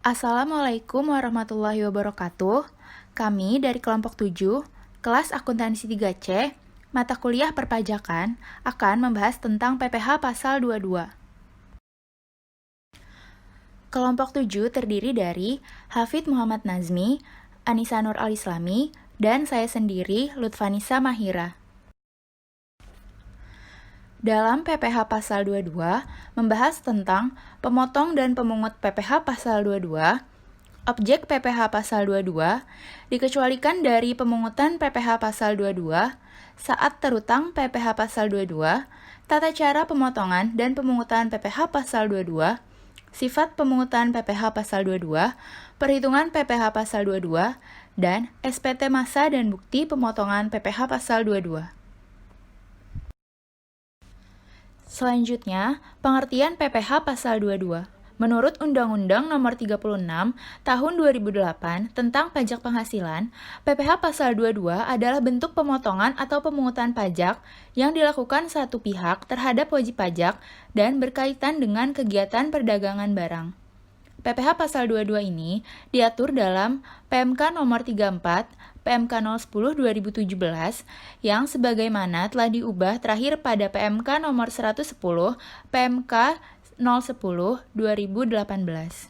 Assalamualaikum warahmatullahi wabarakatuh. Kami dari kelompok 7, kelas akuntansi 3C, mata kuliah perpajakan, akan membahas tentang PPh pasal 22. Kelompok 7 terdiri dari Hafid Muhammad Nazmi, Anissa Nur Al-Islami, dan saya sendiri, Lutfanisa Mahira. Dalam PPh pasal 22, membahas tentang pemotong dan pemungut PPh pasal 22, objek PPh pasal 22 dikecualikan dari pemungutan PPh pasal 22 saat terutang PPh pasal 22, tata cara pemotongan dan pemungutan PPh pasal 22, sifat pemungutan PPh pasal 22, perhitungan PPh pasal 22, dan SPT masa dan bukti pemotongan PPh pasal 22. Selanjutnya, pengertian PPh pasal 22. Menurut Undang-Undang Nomor 36 Tahun 2008 tentang Pajak Penghasilan, PPh pasal 22 adalah bentuk pemotongan atau pemungutan pajak yang dilakukan satu pihak terhadap wajib pajak dan berkaitan dengan kegiatan perdagangan barang. PPh pasal 22 ini diatur dalam PMK nomor 34, PMK 010/2017 yang sebagaimana telah diubah terakhir pada PMK nomor 110, PMK 010/2018.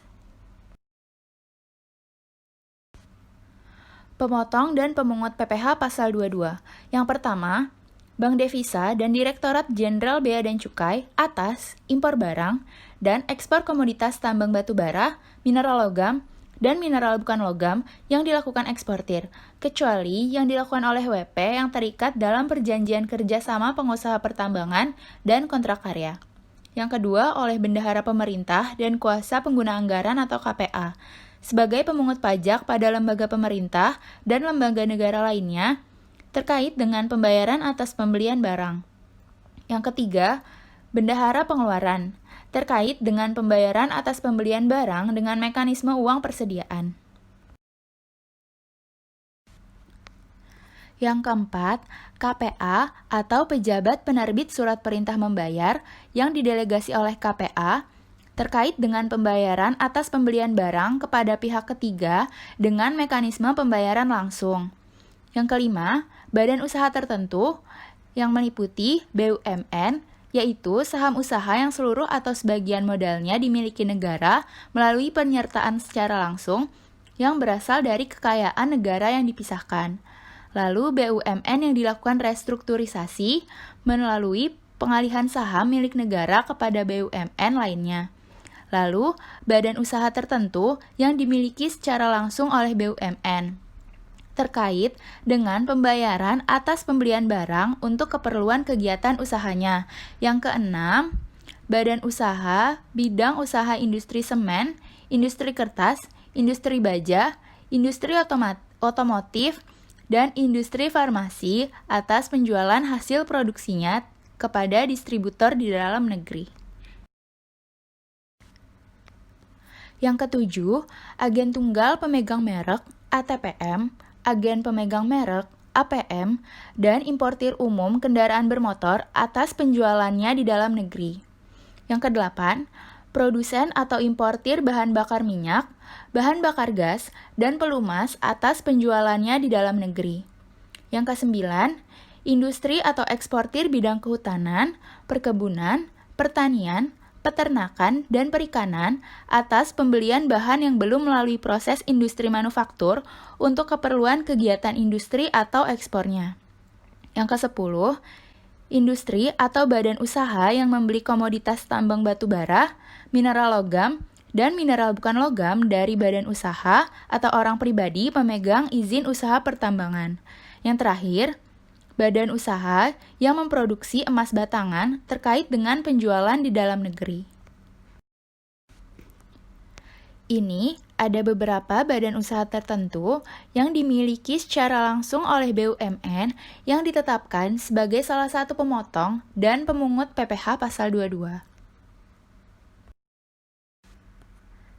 Pemotong dan pemungut PPh pasal 22. Yang pertama, Bank Devisa dan Direktorat Jenderal Bea dan Cukai atas impor barang dan ekspor komoditas tambang batu bara, mineral logam, dan mineral bukan logam yang dilakukan eksportir, kecuali yang dilakukan oleh WP yang terikat dalam perjanjian kerjasama pengusaha pertambangan dan kontrak karya. Yang kedua, oleh bendahara pemerintah dan kuasa pengguna anggaran atau KPA, sebagai pemungut pajak pada lembaga pemerintah dan lembaga negara lainnya, terkait dengan pembayaran atas pembelian barang. Yang ketiga, bendahara pengeluaran, terkait dengan pembayaran atas pembelian barang dengan mekanisme uang persediaan. Yang keempat, KPA atau pejabat penerbit surat perintah membayar yang didelegasi oleh KPA terkait dengan pembayaran atas pembelian barang kepada pihak ketiga dengan mekanisme pembayaran langsung. Yang kelima, badan usaha tertentu yang meliputi BUMN, yaitu saham usaha yang seluruh atau sebagian modalnya dimiliki negara melalui penyertaan secara langsung yang berasal dari kekayaan negara yang dipisahkan. Lalu BUMN yang dilakukan restrukturisasi melalui pengalihan saham milik negara kepada BUMN lainnya. Lalu, badan usaha tertentu yang dimiliki secara langsung oleh BUMN terkait dengan pembayaran atas pembelian barang untuk keperluan kegiatan usahanya. Yang keenam, badan usaha, bidang usaha industri semen, industri kertas, industri baja, industri otomotif, dan industri farmasi atas penjualan hasil produksinya kepada distributor di dalam negeri. Yang ketujuh, agen tunggal pemegang merek ATPM, agen pemegang merek APM, dan importir umum kendaraan bermotor atas penjualannya di dalam negeri. Yang kedelapan, produsen atau importir bahan bakar minyak, bahan bakar gas, dan pelumas atas penjualannya di dalam negeri. Yang kesembilan, industri atau eksportir bidang kehutanan, perkebunan, pertanian, peternakan, dan perikanan atas pembelian bahan yang belum melalui proses industri manufaktur untuk keperluan kegiatan industri atau ekspornya. Yang ke-10, industri atau badan usaha yang membeli komoditas tambang batu bara, mineral logam, dan mineral bukan logam dari badan usaha atau orang pribadi pemegang izin usaha pertambangan. Yang terakhir, badan usaha yang memproduksi emas batangan terkait dengan penjualan di dalam negeri. Ini ada beberapa badan usaha tertentu yang dimiliki secara langsung oleh BUMN yang ditetapkan sebagai salah satu pemotong dan pemungut PPh pasal 22.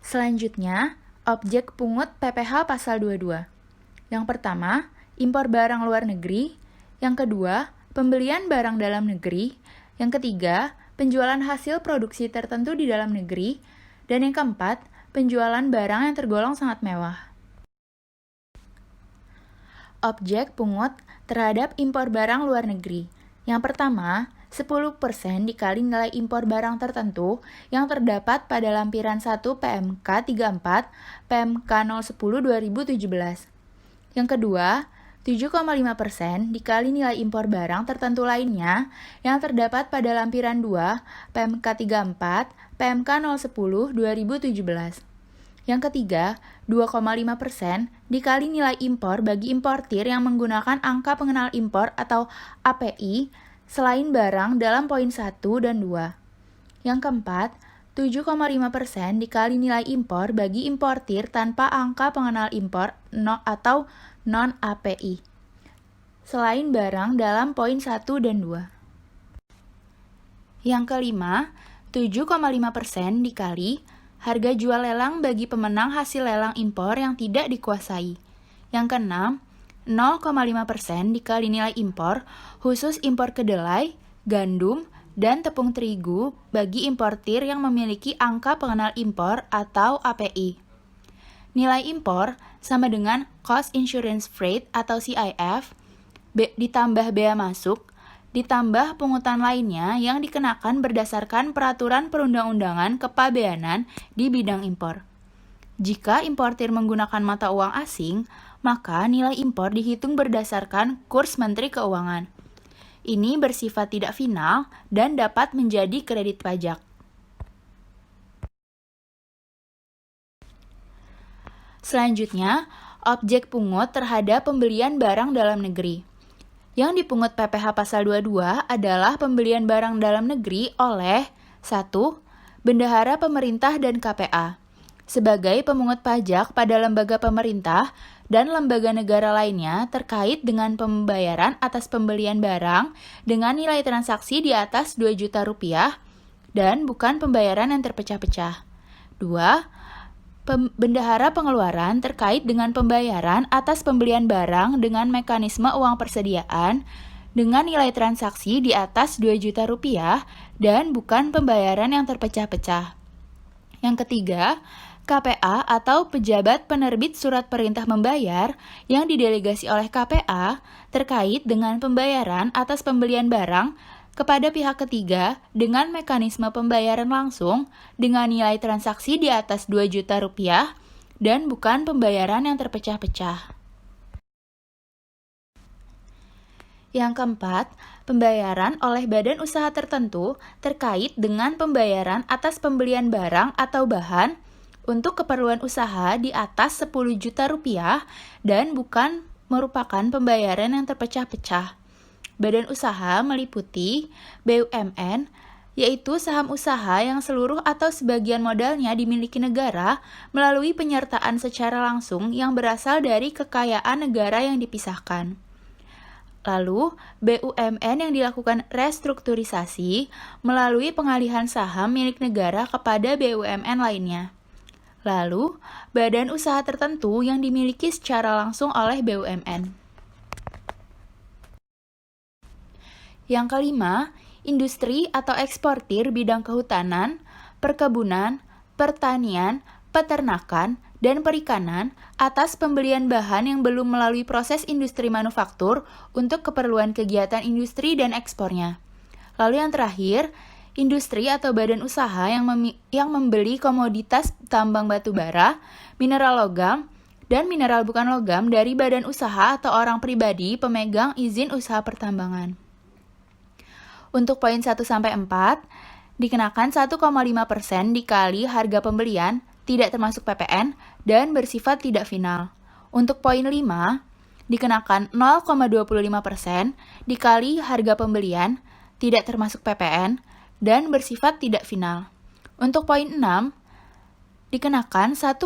Selanjutnya, objek pungut PPh pasal 22. Yang pertama, impor barang luar negeri. Yang kedua, pembelian barang dalam negeri. Yang ketiga, penjualan hasil produksi tertentu di dalam negeri. Dan yang keempat, penjualan barang yang tergolong sangat mewah. Objek pungut terhadap impor barang luar negeri. Yang pertama, 10% dikali nilai impor barang tertentu yang terdapat pada lampiran 1 PMK 34 PMK 010 2017. Yang kedua, 7,5% dikali nilai impor barang tertentu lainnya yang terdapat pada lampiran 2 PMK 34 PMK 010 2017. Yang ketiga, 2,5% dikali nilai impor bagi importir yang menggunakan angka pengenal impor atau API selain barang dalam poin 1 dan 2. Yang keempat, 7,5% dikali nilai impor bagi importir tanpa angka pengenal impor atau non-API selain barang dalam poin 1 dan 2. Yang kelima, 7,5% dikali harga jual lelang bagi pemenang hasil lelang impor yang tidak dikuasai. Yang keenam, 0,5% dikali nilai impor khusus impor kedelai, gandum, dan tepung terigu bagi importir yang memiliki angka pengenal impor atau API. Nilai impor sama dengan Cost Insurance Freight atau CIF ditambah bea masuk ditambah pungutan lainnya yang dikenakan berdasarkan peraturan perundang-undangan kepabeanan di bidang impor. Jika importir menggunakan mata uang asing, maka nilai impor dihitung berdasarkan kurs Menteri Keuangan. Ini bersifat tidak final dan dapat menjadi kredit pajak. Selanjutnya, objek pungut terhadap pembelian barang dalam negeri. Yang dipungut PPh pasal 22 adalah pembelian barang dalam negeri oleh 1. Bendahara pemerintah dan KPA sebagai pemungut pajak pada lembaga pemerintah dan lembaga negara lainnya terkait dengan pembayaran atas pembelian barang dengan nilai transaksi di atas 2 juta rupiah dan bukan pembayaran yang terpecah-pecah. 2. Bendahara pengeluaran terkait dengan pembayaran atas pembelian barang dengan mekanisme uang persediaan dengan nilai transaksi di atas 2 juta rupiah dan bukan pembayaran yang terpecah-pecah. Yang ketiga, KPA atau pejabat penerbit surat perintah membayar yang didelegasi oleh KPA terkait dengan pembayaran atas pembelian barang kepada pihak ketiga dengan mekanisme pembayaran langsung dengan nilai transaksi di atas 2 juta rupiah dan bukan pembayaran yang terpecah-pecah. Yang keempat, pembayaran oleh badan usaha tertentu terkait dengan pembayaran atas pembelian barang atau bahan untuk keperluan usaha di atas 10 juta rupiah dan bukan merupakan pembayaran yang terpecah-pecah. Badan usaha meliputi BUMN, yaitu saham usaha yang seluruh atau sebagian modalnya dimiliki negara melalui penyertaan secara langsung yang berasal dari kekayaan negara yang dipisahkan. Lalu, BUMN yang dilakukan restrukturisasi melalui pengalihan saham milik negara kepada BUMN lainnya. Lalu, badan usaha tertentu yang dimiliki secara langsung oleh BUMN. Yang kelima, industri atau eksportir bidang kehutanan, perkebunan, pertanian, peternakan, dan perikanan atas pembelian bahan yang belum melalui proses industri manufaktur untuk keperluan kegiatan industri dan ekspornya. Lalu yang terakhir, industri atau badan usaha yang membeli komoditas tambang batu bara, mineral logam, dan mineral bukan logam dari badan usaha atau orang pribadi pemegang izin usaha pertambangan. Untuk poin 1-4, dikenakan 1,5% dikali harga pembelian, tidak termasuk PPN, dan bersifat tidak final. Untuk poin 5, dikenakan 0,25% dikali harga pembelian, tidak termasuk PPN, dan bersifat tidak final. Untuk poin 6, dikenakan 1,5%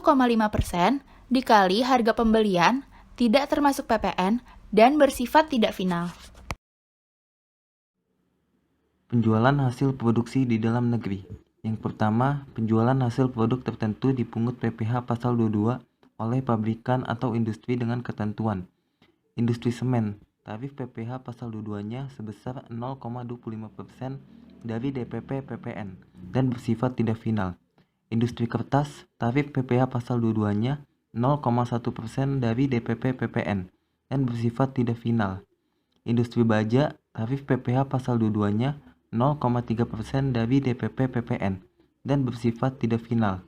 dikali harga pembelian, tidak termasuk PPN, dan bersifat tidak final. Penjualan hasil produksi di dalam negeri. Yang pertama, penjualan hasil produk tertentu dipungut PPh pasal 22 oleh pabrikan atau industri dengan ketentuan. Industri semen, tarif PPh pasal 22-nya sebesar 0,25% dari DPP PPN dan bersifat tidak final. Industri kertas, tarif PPh pasal 22-nya 0,1% dari DPP PPN dan bersifat tidak final. Industri baja, tarif PPh pasal 22-nya 0,3% dari DPP PPN dan bersifat tidak final.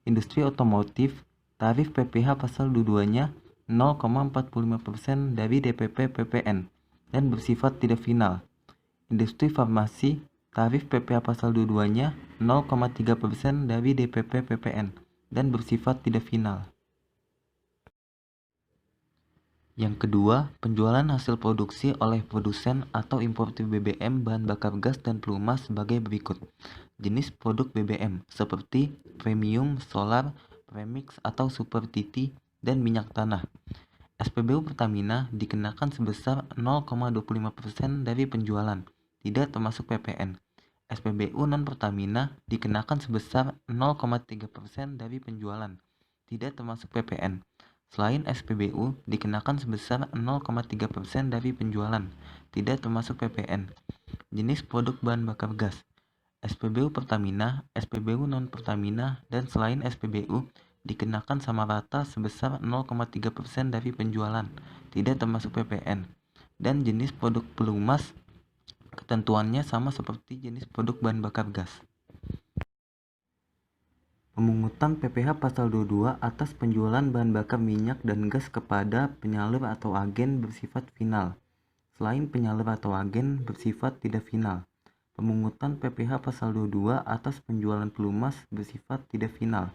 Industri otomotif, tarif PPh pasal 22-nya 0,45% dari DPP PPN dan bersifat tidak final. Industri farmasi, tarif PPh pasal 22-nya 0,3% dari DPP PPN dan bersifat tidak final. Yang kedua, penjualan hasil produksi oleh produsen atau importir BBM, bahan bakar gas dan pelumas sebagai berikut. Jenis produk BBM seperti premium, solar, premix atau super titi, dan minyak tanah. SPBU Pertamina dikenakan sebesar 0,25% dari penjualan, tidak termasuk PPN. SPBU non-Pertamina dikenakan sebesar 0,3% dari penjualan, tidak termasuk PPN. Selain SPBU dikenakan sebesar 0,3% dari penjualan, tidak termasuk PPN. Jenis produk bahan bakar gas, SPBU Pertamina, SPBU non-Pertamina, dan selain SPBU dikenakan sama rata sebesar 0,3% dari penjualan, tidak termasuk PPN. Dan jenis produk pelumas, ketentuannya sama seperti jenis produk bahan bakar gas. Pemungutan PPh pasal 22 atas penjualan bahan bakar minyak dan gas kepada penyalur atau agen bersifat final. Selain penyalur atau agen bersifat tidak final. Pemungutan PPh pasal 22 atas penjualan pelumas bersifat tidak final.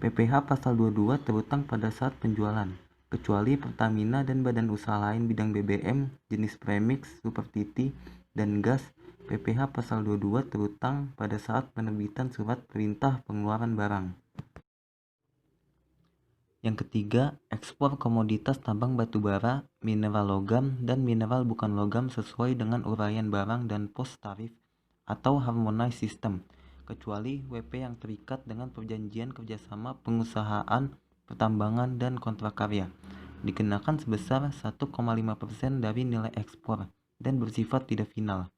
PPh pasal 22 terutang pada saat penjualan, kecuali Pertamina dan badan usaha lain bidang BBM jenis premix, super titi, dan gas. PPh pasal 22 terutang pada saat penerbitan surat perintah pengeluaran barang. Yang ketiga, ekspor komoditas tambang batubara, mineral logam, dan mineral bukan logam sesuai dengan uraian barang dan pos tarif atau harmonized system, kecuali WP yang terikat dengan perjanjian kerjasama pengusahaan, pertambangan, dan kontrak karya, dikenakan sebesar 1,5% dari nilai ekspor dan bersifat tidak final.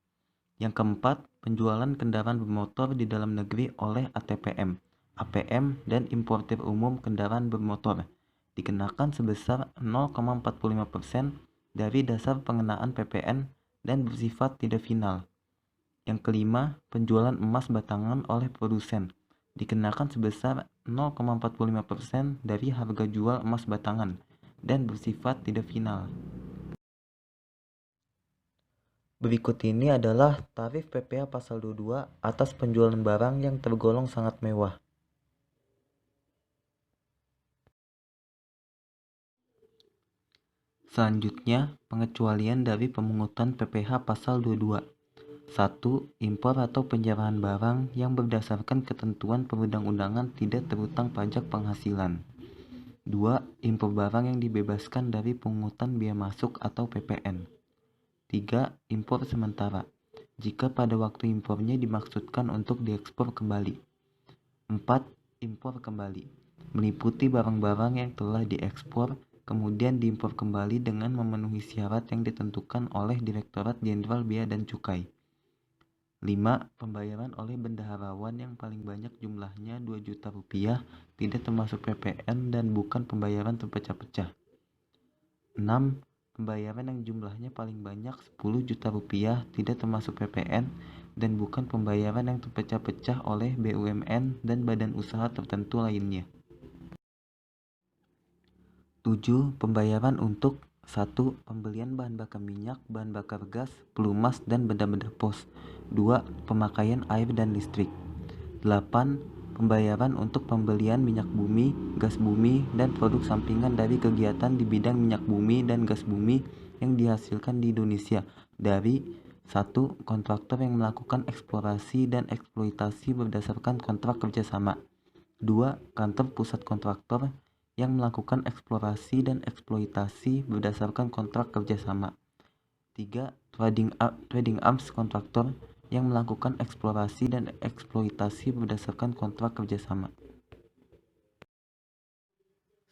Yang keempat, penjualan kendaraan bermotor di dalam negeri oleh ATPM, APM, dan importir umum kendaraan bermotor dikenakan sebesar 0,45% dari dasar pengenaan PPN dan bersifat tidak final. Yang kelima, penjualan emas batangan oleh produsen dikenakan sebesar 0,45% dari harga jual emas batangan dan bersifat tidak final. Berikut ini adalah tarif PPh pasal 22 atas penjualan barang yang tergolong sangat mewah. Selanjutnya, pengecualian dari pemungutan PPh pasal 22. 1. Impor atau penyerahan barang yang berdasarkan ketentuan perundang-undangan tidak terutang pajak penghasilan. 2. Impor barang yang dibebaskan dari pungutan biaya masuk atau PPN. 3. Impor sementara, jika pada waktu impornya dimaksudkan untuk diekspor kembali. 4. Impor kembali, meliputi barang-barang yang telah diekspor kemudian diimpor kembali dengan memenuhi syarat yang ditentukan oleh Direktorat Jenderal Bea dan Cukai. 5. Pembayaran oleh bendaharawan yang paling banyak jumlahnya 2 juta rupiah, tidak termasuk PPN dan bukan pembayaran terpecah-pecah. 6. Pembayaran yang jumlahnya paling banyak 10 juta rupiah, tidak termasuk PPN dan bukan pembayaran yang terpecah-pecah oleh BUMN dan badan usaha tertentu lainnya. 7. Pembayaran untuk 1. Pembelian bahan bakar minyak, bahan bakar gas, pelumas, dan benda-benda pos. 2. Pemakaian air dan listrik. 8. Pembayaran untuk pembelian minyak bumi, gas bumi, dan produk sampingan dari kegiatan di bidang minyak bumi dan gas bumi yang dihasilkan di Indonesia dari 1. Kontraktor yang melakukan eksplorasi dan eksploitasi berdasarkan kontrak kerjasama. 2. Kantor pusat kontraktor yang melakukan eksplorasi dan eksploitasi berdasarkan kontrak kerjasama. 3. Trading arms kontraktor yang melakukan eksplorasi dan eksploitasi berdasarkan kontrak kerjasama.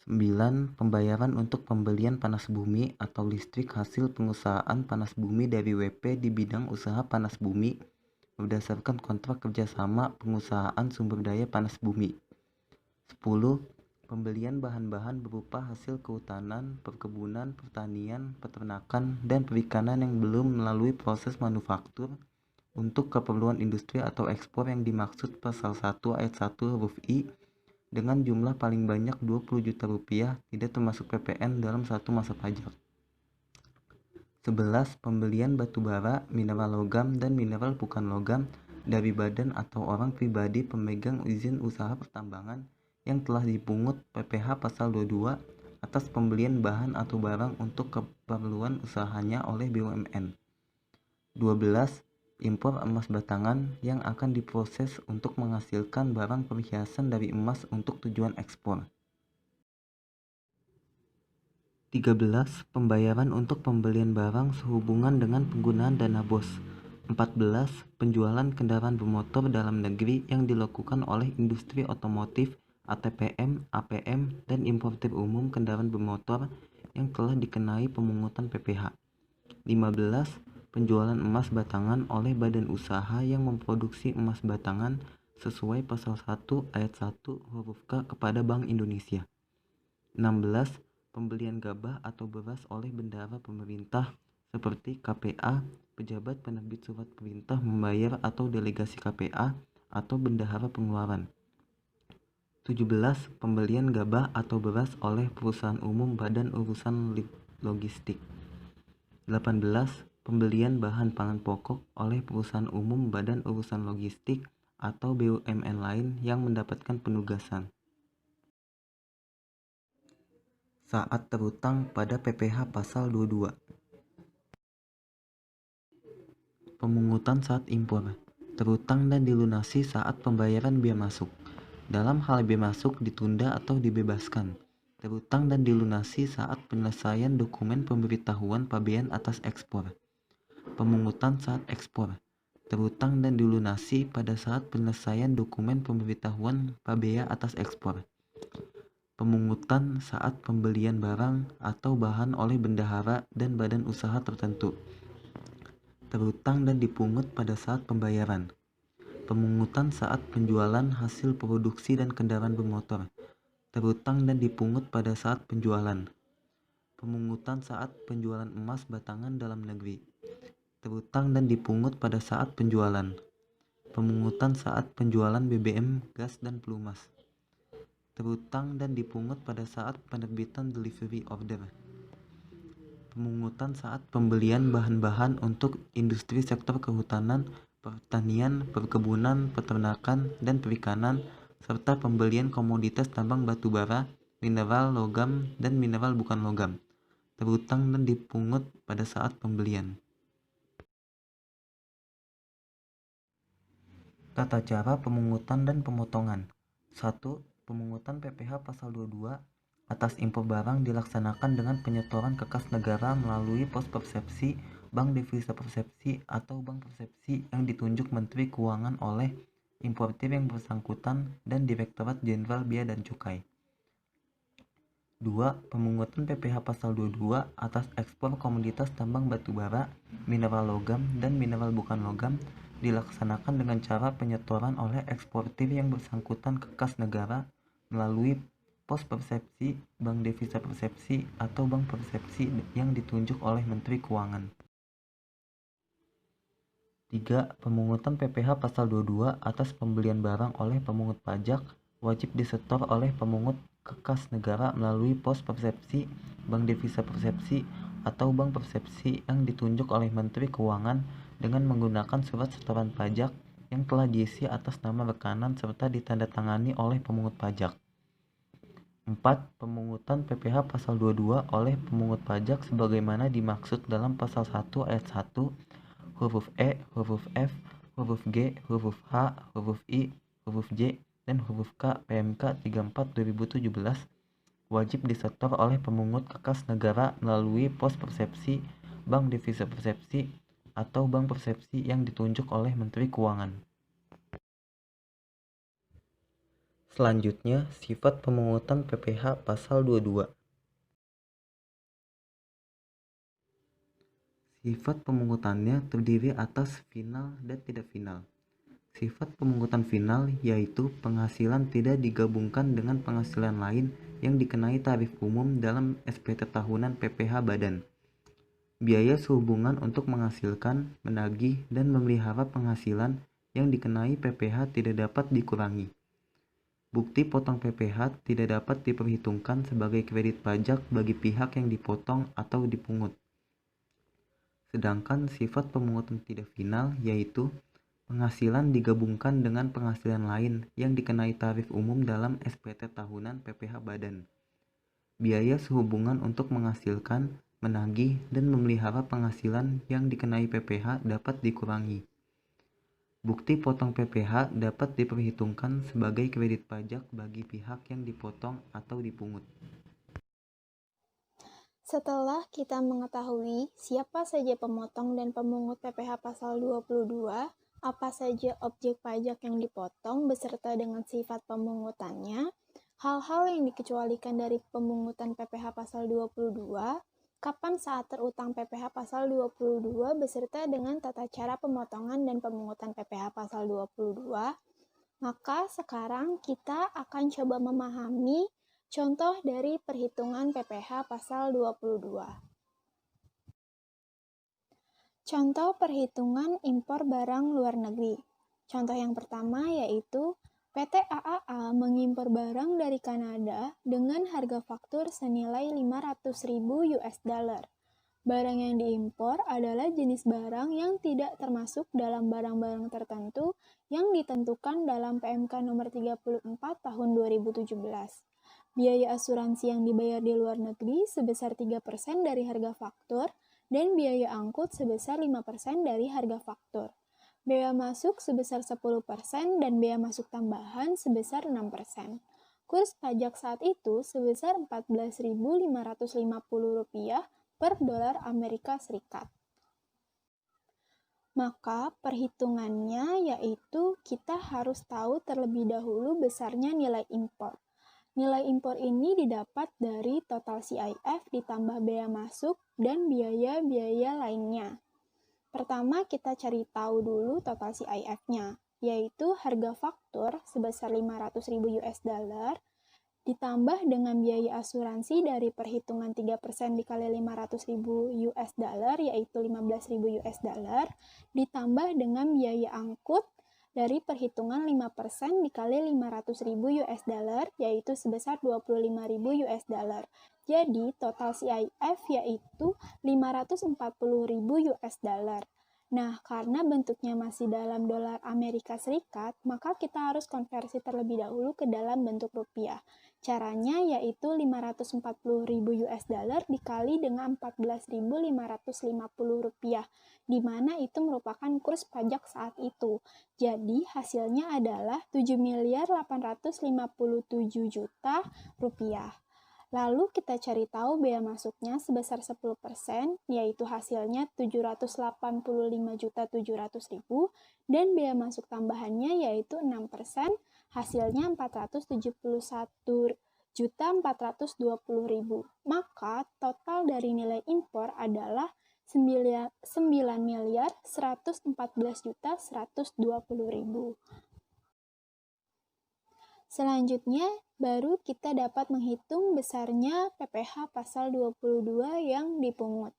9. Pembayaran untuk pembelian panas bumi atau listrik hasil pengusahaan panas bumi dari WP di bidang usaha panas bumi, berdasarkan kontrak kerjasama pengusahaan sumber daya panas bumi. 10. Pembelian bahan-bahan berupa hasil kehutanan, perkebunan, pertanian, peternakan, dan perikanan yang belum melalui proses manufaktur untuk keperluan industri atau ekspor yang dimaksud pasal 1 ayat 1 huruf I dengan jumlah paling banyak 20 juta rupiah tidak termasuk PPN dalam satu masa pajak. 11. Pembelian batu bara, mineral logam, dan mineral bukan logam dari badan atau orang pribadi pemegang izin usaha pertambangan yang telah dipungut PPh pasal 22 atas pembelian bahan atau barang untuk keperluan usahanya oleh BUMN. 12. Impor emas batangan yang akan diproses untuk menghasilkan barang perhiasan dari emas untuk tujuan ekspor. 13. Pembayaran untuk pembelian barang sehubungan dengan penggunaan dana BOS. 14. Penjualan kendaraan bermotor dalam negeri yang dilakukan oleh industri otomotif, ATPM, APM, dan importir umum kendaraan bermotor yang telah dikenai pemungutan PPh. 15. Penjualan emas batangan oleh badan usaha yang memproduksi emas batangan sesuai pasal 1 ayat 1 huruf K kepada Bank Indonesia. 16. Pembelian gabah atau beras oleh bendahara pemerintah seperti KPA, pejabat penerbit surat perintah membayar atau delegasi KPA atau bendahara pengeluaran. 17. Pembelian gabah atau beras oleh perusahaan umum badan urusan logistik. 18. Pembelian bahan pangan pokok oleh perusahaan umum badan urusan logistik atau BUMN lain yang mendapatkan penugasan saat terhutang pada PPh pasal 22. Pemungutan saat impor, terhutang dan dilunasi saat pembayaran biaya masuk. Dalam hal biaya masuk ditunda atau dibebaskan. Terhutang dan dilunasi saat penyelesaian dokumen pemberitahuan pabean atas ekspor. Pemungutan saat ekspor, terhutang dan dilunasi pada saat penyelesaian dokumen pemberitahuan pabea atas ekspor. Pemungutan saat pembelian barang atau bahan oleh bendahara dan badan usaha tertentu. Terhutang dan dipungut pada saat pembayaran. Pemungutan saat penjualan hasil produksi dan kendaraan bermotor. Terhutang dan dipungut pada saat penjualan. Pemungutan saat penjualan emas batangan dalam negeri. Terhutang dan dipungut pada saat penjualan. Pemungutan saat penjualan BBM, gas, dan pelumas. Terhutang dan dipungut pada saat penerbitan delivery order. Pemungutan saat pembelian bahan-bahan untuk industri sektor kehutanan, pertanian, perkebunan, peternakan, dan perikanan, serta pembelian komoditas tambang batu bara, mineral logam, dan mineral bukan logam. Terhutang dan dipungut pada saat pembelian. Tata cara pemungutan dan pemotongan. 1. Pemungutan PPh pasal 22 atas impor barang dilaksanakan dengan penyetoran ke kas negara melalui pos persepsi, bank devisa persepsi, atau bank persepsi yang ditunjuk Menteri Keuangan oleh importir yang bersangkutan dan Direktorat Jenderal Bea dan Cukai. 2. Pemungutan PPh pasal 22 atas ekspor komoditas tambang batu bara, mineral logam, dan mineral bukan logam dilaksanakan dengan cara penyetoran oleh eksportir yang bersangkutan ke kas negara melalui pos persepsi, bank devisa persepsi, atau bank persepsi yang ditunjuk oleh Menteri Keuangan. 3. Pemungutan PPh pasal 22 atas pembelian barang oleh pemungut pajak wajib disetor oleh pemungut ke kas negara melalui pos persepsi, bank devisa persepsi, atau bank persepsi yang ditunjuk oleh Menteri Keuangan dengan menggunakan surat setoran pajak yang telah diisi atas nama rekanan serta ditandatangani oleh pemungut pajak. 4. Pemungutan PPh pasal 22 oleh pemungut pajak sebagaimana dimaksud dalam pasal 1 ayat 1 huruf E, huruf F, huruf G, huruf H, huruf I, huruf J, dan huruf K PMK 34/2017 wajib disetor oleh pemungut ke kas negara melalui pos persepsi, bank devisa persepsi, atau bank persepsi yang ditunjuk oleh Menteri Keuangan. Selanjutnya, sifat pemungutan PPh pasal 22. Sifat pemungutannya terdiri atas final dan tidak final. Sifat pemungutan final yaitu penghasilan tidak digabungkan dengan penghasilan lain yang dikenai tarif umum dalam SPT tahunan PPh Badan. Biaya sehubungan untuk menghasilkan, menagih, dan memelihara penghasilan yang dikenai PPh tidak dapat dikurangi. Bukti potong PPh tidak dapat diperhitungkan sebagai kredit pajak bagi pihak yang dipotong atau dipungut. Sedangkan sifat pemungutan tidak final yaitu penghasilan digabungkan dengan penghasilan lain yang dikenai tarif umum dalam SPT tahunan PPh Badan. Biaya sehubungan untuk menghasilkan, menagih, dan memelihara penghasilan yang dikenai PPh dapat dikurangi. Bukti potong PPh dapat diperhitungkan sebagai kredit pajak bagi pihak yang dipotong atau dipungut. Setelah kita mengetahui siapa saja pemotong dan pemungut PPh pasal 22, apa saja objek pajak yang dipotong beserta dengan sifat pemungutannya, hal-hal yang dikecualikan dari pemungutan PPh pasal 22, kapan saat terutang PPh pasal 22 beserta dengan tata cara pemotongan dan pemungutan PPh pasal 22, maka sekarang kita akan coba memahami contoh dari perhitungan PPh pasal 22. Contoh perhitungan impor barang luar negeri. Contoh yang pertama yaitu PT AAA mengimpor barang dari Kanada dengan harga faktur senilai 500.000 US dollar. Barang yang diimpor adalah jenis barang yang tidak termasuk dalam barang-barang tertentu yang ditentukan dalam PMK nomor 34 tahun 2017. Biaya asuransi yang dibayar di luar negeri sebesar 3% dari harga faktur dan biaya angkut sebesar 5% dari harga faktur. Bea masuk sebesar 10% dan bea masuk tambahan sebesar 6%. Kurs pajak saat itu sebesar Rp14.550 per dolar Amerika Serikat. Maka perhitungannya yaitu kita harus tahu terlebih dahulu besarnya nilai impor. Nilai impor ini didapat dari total CIF ditambah bea masuk dan biaya-biaya lainnya. Pertama kita cari tahu dulu total CIF-nya, yaitu harga faktur sebesar 500.000 US dollar ditambah dengan biaya asuransi dari perhitungan 3% dikali 500.000 US dollar yaitu 15.000 US dollar ditambah dengan biaya angkut dari perhitungan 5% dikali 500.000 US dollar yaitu sebesar 25.000 US dollar. Jadi total CIF yaitu 540.000 US dollar. Nah, karena bentuknya masih dalam dolar Amerika Serikat, maka kita harus konversi terlebih dahulu ke dalam bentuk rupiah. Caranya yaitu 540.000 US dollar dikali dengan 14.550 rupiah, di mana itu merupakan kurs pajak saat itu. Jadi, hasilnya adalah 7.857.000.000 rupiah. Lalu kita cari tahu bea masuknya sebesar 10%, yaitu hasilnya 785.700.000, dan bea masuk tambahannya yaitu 6%, hasilnya 471.420.000. Maka total dari nilai impor adalah 9.114.120.000. Selanjutnya, baru kita dapat menghitung besarnya PPh pasal 22 yang dipungut.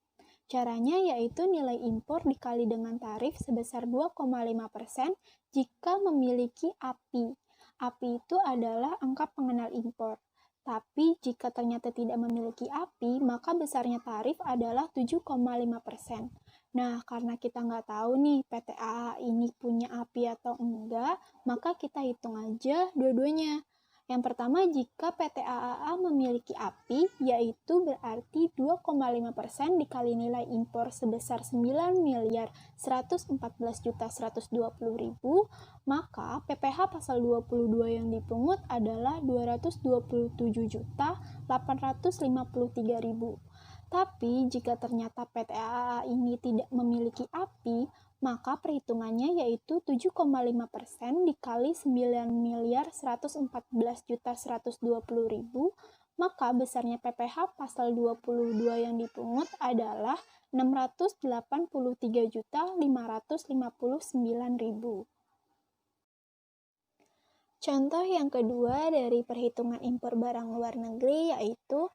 Caranya yaitu nilai impor dikali dengan tarif sebesar 2,5% jika memiliki API. API itu adalah angka pengenal impor. Tapi jika ternyata tidak memiliki API, maka besarnya tarif adalah 7,5%. Nah, karena kita nggak tahu nih PT AA ini punya API atau enggak, maka kita hitung aja dua-duanya. Yang pertama, jika PT AAA memiliki API, yaitu berarti 2,5% dikali nilai impor sebesar 9.114.120.000, maka PPh pasal 22 yang dipungut adalah 227.853.000. Tapi jika ternyata PT AAA ini tidak memiliki API, maka perhitungannya yaitu 7,5% dikali 9.114.120.000, maka besarnya PPh pasal 22 yang dipungut adalah 683.559.000. Contoh yang kedua dari perhitungan impor barang luar negeri yaitu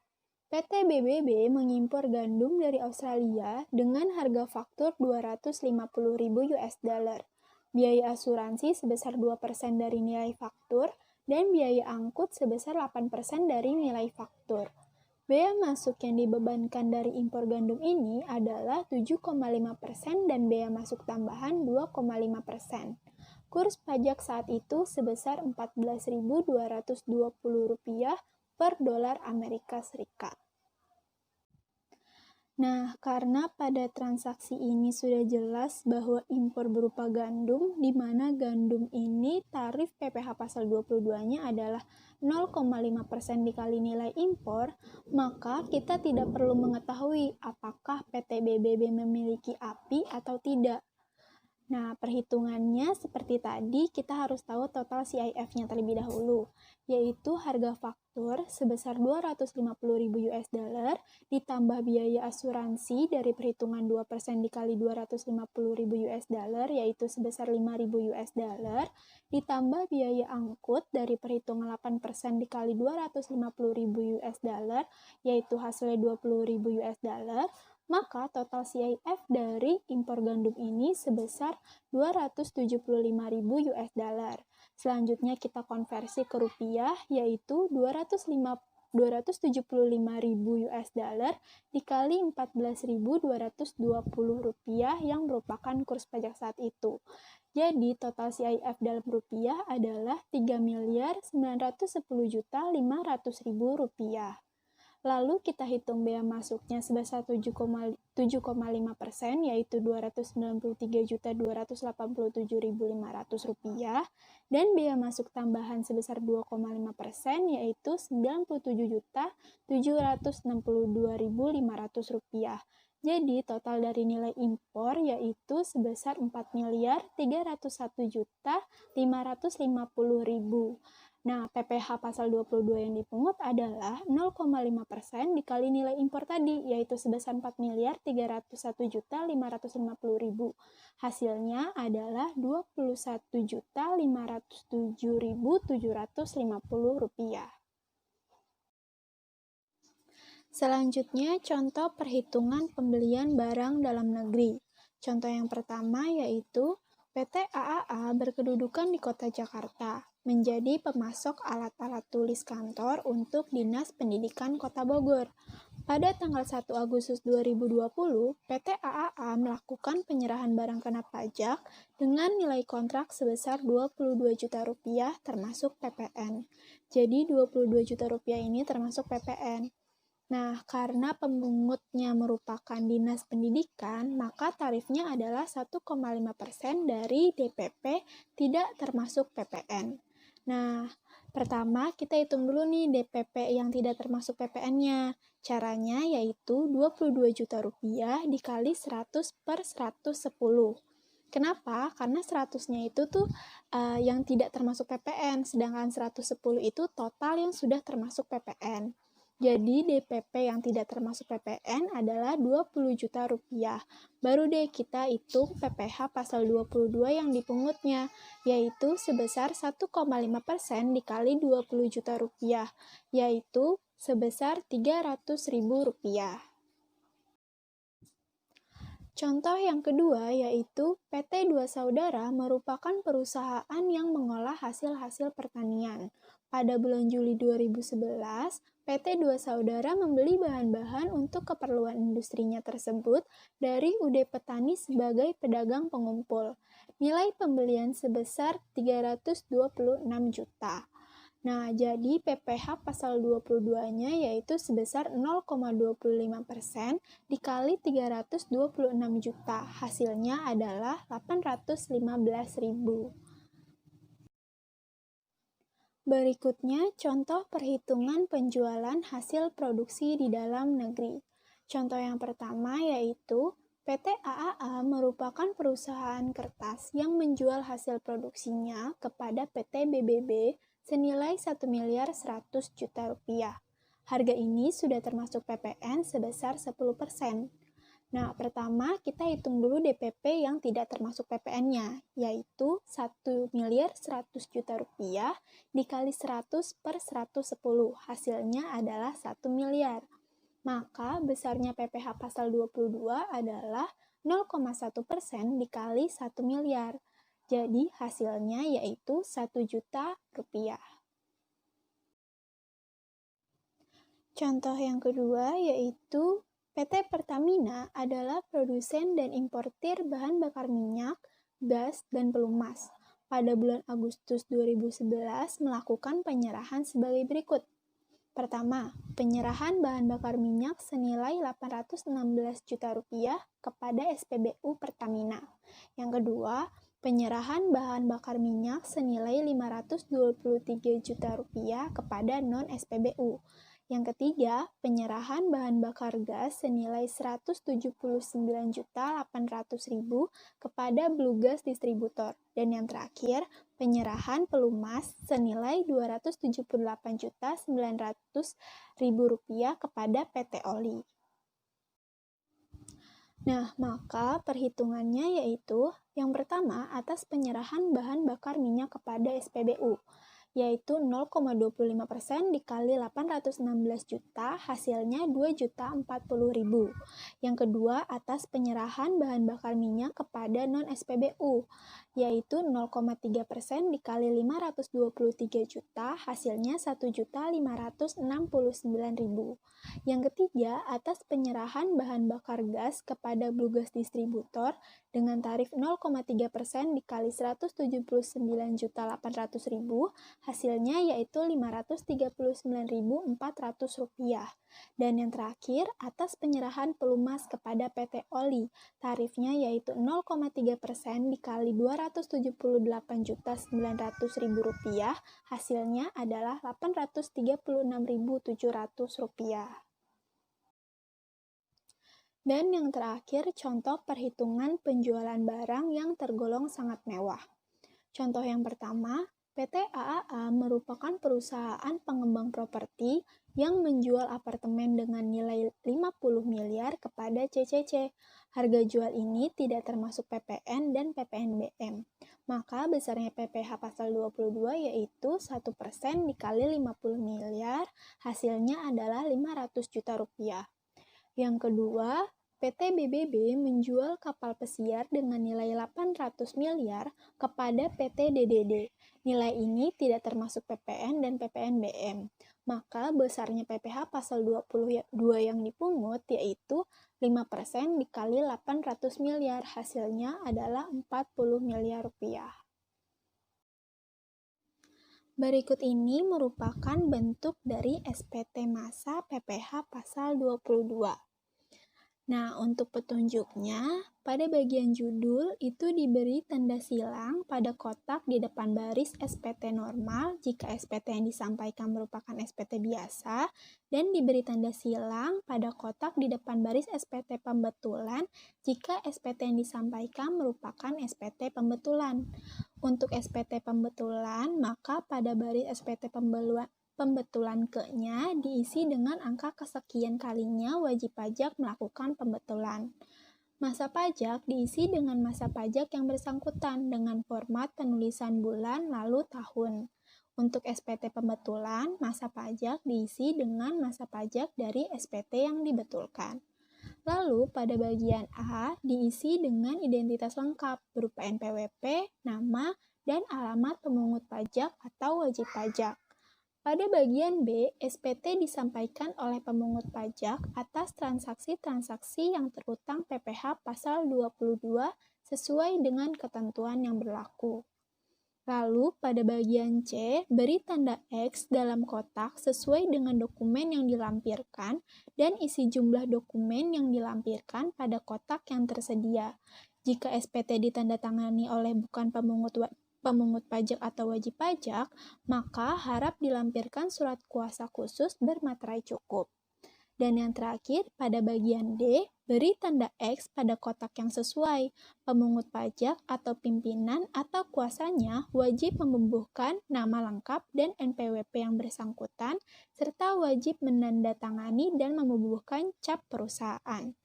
PT BBB mengimpor gandum dari Australia dengan harga faktur 250.000 US dollar. Biaya asuransi sebesar 2% dari nilai faktur dan biaya angkut sebesar 8% dari nilai faktur. Bea masuk yang dibebankan dari impor gandum ini adalah 7,5% dan bea masuk tambahan 2,5%. Kurs pajak saat itu sebesar Rp14.220 per dolar Amerika Serikat. Nah, karena pada transaksi ini sudah jelas bahwa impor berupa gandum, di mana gandum ini tarif PPh pasal 22-nya adalah 0,5% dikali nilai impor, maka kita tidak perlu mengetahui apakah PT BBB memiliki API atau tidak. Nah, perhitungannya seperti tadi, kita harus tahu total CIF-nya terlebih dahulu, yaitu harga faktur sebesar 250.000 US dollar ditambah biaya asuransi dari perhitungan 2% dikali 250.000 US dollar, yaitu sebesar 5.000 US dollar, ditambah biaya angkut dari perhitungan 8% dikali 250.000 US dollar, yaitu hasilnya 20.000 US dollar, maka total CIF dari impor gandum ini sebesar 275.000 US dollar. Selanjutnya kita konversi ke rupiah, yaitu 275.000 US dollar dikali 14.220 rupiah yang merupakan kurs pajak saat itu. Jadi total CIF dalam rupiah adalah 3.910.500.000 rupiah. Lalu kita hitung bea masuknya sebesar 7,5%, yaitu Rp293.287.500, dan bea masuk tambahan sebesar 2,5%, yaitu Rp97.762.500. Jadi total dari nilai impor yaitu sebesar Rp4.301.550.000. Nah, PPh pasal 22 yang dipungut adalah 0,5% dikali nilai impor tadi, yaitu sebesar Rp4.301.550.000. Hasilnya adalah Rp21.507.750. Selanjutnya, contoh perhitungan pembelian barang dalam negeri. Contoh yang pertama yaitu PT AAA berkedudukan di Kota Jakarta, menjadi pemasok alat-alat tulis kantor untuk Dinas Pendidikan Kota Bogor. Pada tanggal 1 Agustus 2020, PT AAA melakukan penyerahan barang kena pajak dengan nilai kontrak sebesar Rp22 juta termasuk PPN. Jadi Rp22 juta ini termasuk PPN. Nah, karena pemungutnya merupakan dinas pendidikan, maka tarifnya adalah 1,5% dari DPP tidak termasuk PPN. Nah, pertama kita hitung dulu nih DPP yang tidak termasuk PPN-nya. Caranya yaitu Rp22 juta dikali 100 per 110. Kenapa? Karena 100-nya itu tuh yang tidak termasuk PPN, sedangkan 110 itu total yang sudah termasuk PPN. Jadi DPP yang tidak termasuk PPN adalah Rp20 juta. Baru deh kita hitung PPh pasal 22 yang dipungutnya, yaitu sebesar 1,5% dikali Rp20 juta, yaitu sebesar Rp300.000. Contoh yang kedua yaitu PT Dua Saudara merupakan perusahaan yang mengolah hasil-hasil pertanian. Pada bulan Juli 2011, PT Dua Saudara membeli bahan-bahan untuk keperluan industrinya tersebut dari UD Petani sebagai pedagang pengumpul. Nilai pembelian sebesar Rp326 juta. Nah, jadi PPh pasal 22-nya yaitu sebesar 0,25% dikali Rp326 juta. Hasilnya adalah Rp815.000. Berikutnya, contoh perhitungan penjualan hasil produksi di dalam negeri. Contoh yang pertama yaitu PT AAA merupakan perusahaan kertas yang menjual hasil produksinya kepada PT BBB senilai Rp1.100 juta. Harga ini sudah termasuk PPN sebesar 10%. Nah, pertama kita hitung dulu DPP yang tidak termasuk PPN-nya, yaitu 1.100.000.000 rupiah dikali 100 per 110, hasilnya adalah 1 miliar. Maka besarnya PPh pasal 22 adalah 0,1% dikali 1 miliar. Jadi hasilnya yaitu 1 juta rupiah. Contoh yang kedua yaitu PT Pertamina adalah produsen dan importir bahan bakar minyak, gas, dan pelumas. Pada bulan Agustus 2011 melakukan penyerahan sebagai berikut. Pertama, penyerahan bahan bakar minyak senilai 816 juta rupiah kepada SPBU Pertamina. Yang kedua, penyerahan bahan bakar minyak senilai 523 juta rupiah kepada non-SPBU. Yang ketiga, penyerahan bahan bakar gas senilai 179.800.000 kepada Blue Gas Distributor. Dan yang terakhir, penyerahan pelumas senilai 278.900.000 rupiah kepada PT Oli. Nah, maka perhitungannya yaitu yang pertama atas penyerahan bahan bakar minyak kepada SPBU, yaitu 0,25% dikali 816 juta, hasilnya 2.040.000. Yang kedua, atas penyerahan bahan bakar minyak kepada non-SPBU, yaitu 0,3% dikali 523 juta, hasilnya 1.569.000. Yang ketiga, atas penyerahan bahan bakar gas kepada Blue Gas Distributor dengan tarif 0,3% dikali 179.800.000, hasilnya yaitu 539.400 rupiah. Dan yang terakhir, atas penyerahan pelumas kepada PT Oli, tarifnya yaitu 0,3% dikali 278.900.000 rupiah, hasilnya adalah 836.700 rupiah. Dan yang terakhir, contoh perhitungan penjualan barang yang tergolong sangat mewah. Contoh yang pertama, PT AAA merupakan perusahaan pengembang properti yang menjual apartemen dengan nilai 50 miliar kepada CCC. Harga jual ini tidak termasuk PPN dan PPNBM. Maka besarnya PPh pasal 22 yaitu 1% dikali 50 miliar, hasilnya adalah 500 juta rupiah. Yang kedua, PT BBB menjual kapal pesiar dengan nilai 800 miliar kepada PT DDD. Nilai ini tidak termasuk PPN dan PPNBM. Maka besarnya PPh pasal 22 yang dipungut yaitu 5% dikali 800 miliar. Hasilnya adalah 40 miliar rupiah. Berikut ini merupakan bentuk dari SPT massa PPh pasal 22. Nah, untuk petunjuknya, pada bagian judul itu diberi tanda silang pada kotak di depan baris SPT normal jika SPT yang disampaikan merupakan SPT biasa, dan diberi tanda silang pada kotak di depan baris SPT pembetulan jika SPT yang disampaikan merupakan SPT pembetulan. Untuk SPT pembetulan, maka pada baris SPT pembetulan ke-nya diisi dengan angka kesekian kalinya wajib pajak melakukan pembetulan. Masa pajak diisi dengan masa pajak yang bersangkutan dengan format penulisan bulan lalu tahun. Untuk SPT pembetulan, masa pajak diisi dengan masa pajak dari SPT yang dibetulkan. Lalu pada bagian A diisi dengan identitas lengkap berupa NPWP, nama, dan alamat pemungut pajak atau wajib pajak. Pada bagian B, SPT disampaikan oleh pemungut pajak atas transaksi-transaksi yang terutang PPh pasal 22 sesuai dengan ketentuan yang berlaku. Lalu, pada bagian C, beri tanda X dalam kotak sesuai dengan dokumen yang dilampirkan dan isi jumlah dokumen yang dilampirkan pada kotak yang tersedia. Jika SPT ditandatangani oleh bukan pemungut pajak atau wajib pajak, maka harap dilampirkan surat kuasa khusus bermaterai cukup. Dan yang terakhir, pada bagian D, beri tanda X pada kotak yang sesuai. Pemungut pajak atau pimpinan atau kuasanya wajib membubuhkan nama lengkap dan NPWP yang bersangkutan, serta wajib menandatangani dan membubuhkan cap perusahaan.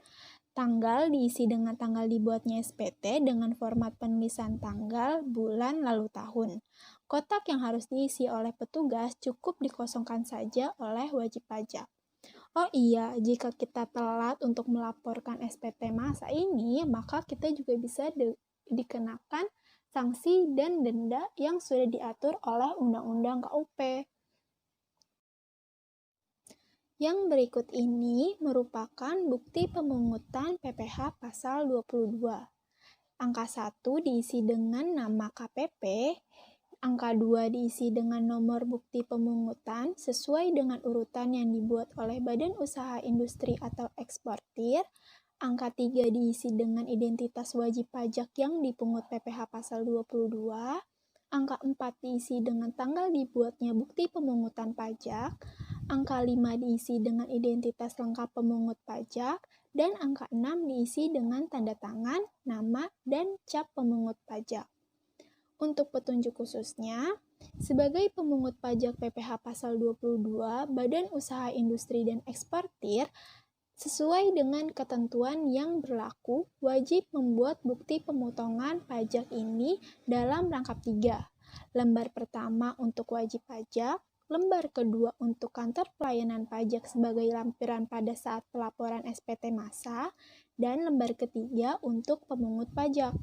Tanggal diisi dengan tanggal dibuatnya SPT dengan format penulisan tanggal, bulan, lalu tahun. Kotak yang harus diisi oleh petugas cukup dikosongkan saja oleh wajib pajak. Oh iya, jika kita telat untuk melaporkan SPT masa ini, maka kita juga bisa dikenakan sanksi dan denda yang sudah diatur oleh Undang-Undang KUP. Yang berikut ini merupakan bukti pemungutan PPh pasal 22. Angka 1 diisi dengan nama KPP, angka 2 diisi dengan nomor bukti pemungutan sesuai dengan urutan yang dibuat oleh Badan Usaha Industri atau Eksportir, angka 3 diisi dengan identitas wajib pajak yang dipungut PPh pasal 22, angka 4 diisi dengan tanggal dibuatnya bukti pemungutan pajak, angka 5 diisi dengan identitas lengkap pemungut pajak, dan angka 6 diisi dengan tanda tangan, nama, dan cap pemungut pajak. Untuk petunjuk khususnya, sebagai pemungut pajak PPh pasal 22, Badan Usaha Industri dan Eksportir, sesuai dengan ketentuan yang berlaku, wajib membuat bukti pemotongan pajak ini dalam rangkap 3. Lembar pertama untuk wajib pajak, lembar kedua untuk kantor pelayanan pajak sebagai lampiran pada saat pelaporan SPT massa, dan lembar ketiga untuk pemungut pajak.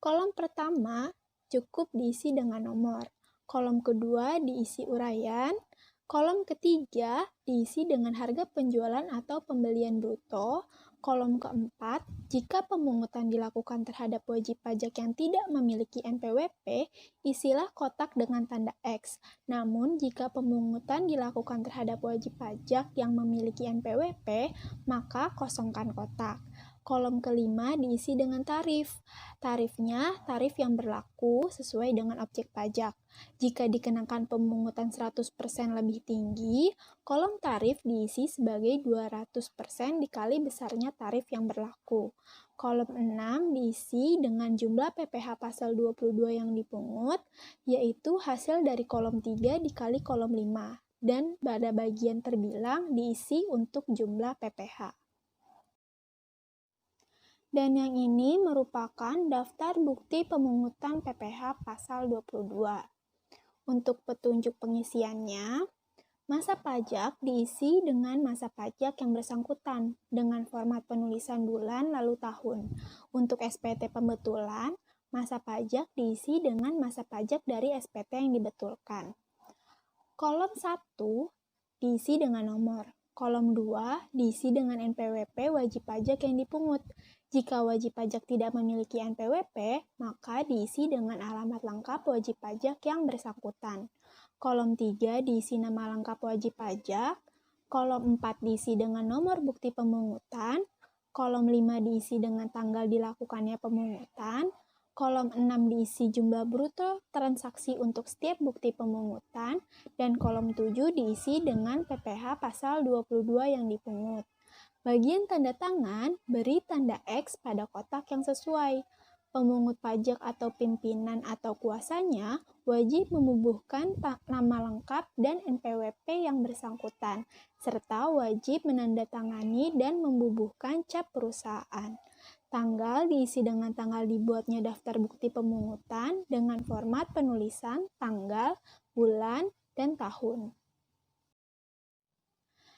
Kolom pertama cukup diisi dengan nomor, kolom kedua diisi uraian, kolom ketiga diisi dengan harga penjualan atau pembelian bruto, kolom keempat, jika pemungutan dilakukan terhadap wajib pajak yang tidak memiliki NPWP, isilah kotak dengan tanda X. Namun, jika pemungutan dilakukan terhadap wajib pajak yang memiliki NPWP, maka kosongkan kotak. Kolom kelima diisi dengan tarif. Tarifnya tarif yang berlaku sesuai dengan objek pajak. Jika dikenakan pemungutan 100% lebih tinggi, kolom tarif diisi sebagai 200% dikali besarnya tarif yang berlaku. Kolom 6 diisi dengan jumlah PPh pasal 22 yang dipungut, yaitu hasil dari kolom 3 dikali kolom 5, dan pada bagian terbilang diisi untuk jumlah PPh. Dan yang ini merupakan daftar bukti pemungutan PPh pasal 22. Untuk petunjuk pengisiannya, masa pajak diisi dengan masa pajak yang bersangkutan dengan format penulisan bulan lalu tahun. Untuk SPT pembetulan, masa pajak diisi dengan masa pajak dari SPT yang dibetulkan. Kolom 1 diisi dengan nomor. Kolom 2 diisi dengan NPWP wajib pajak yang dipungut. Jika wajib pajak tidak memiliki NPWP, maka diisi dengan alamat lengkap wajib pajak yang bersangkutan. Kolom 3 diisi nama lengkap wajib pajak. Kolom 4 diisi dengan nomor bukti pemungutan. Kolom 5 diisi dengan tanggal dilakukannya pemungutan. Kolom 6 diisi jumlah bruto transaksi untuk setiap bukti pemungutan. Dan kolom 7 diisi dengan PPh pasal 22 yang dipungut. Bagian tanda tangan, beri tanda X pada kotak yang sesuai. Pemungut pajak atau pimpinan atau kuasanya wajib membubuhkan nama lengkap dan NPWP yang bersangkutan, serta wajib menandatangani dan membubuhkan cap perusahaan. Tanggal diisi dengan tanggal dibuatnya daftar bukti pemungutan dengan format penulisan tanggal, bulan, dan tahun.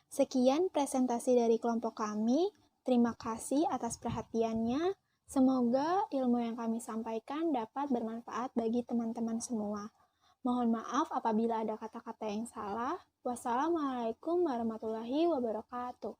Sekian presentasi dari kelompok kami. Terima kasih atas perhatiannya. Semoga ilmu yang kami sampaikan dapat bermanfaat bagi teman-teman semua. Mohon maaf apabila ada kata-kata yang salah. Wassalamualaikum warahmatullahi wabarakatuh.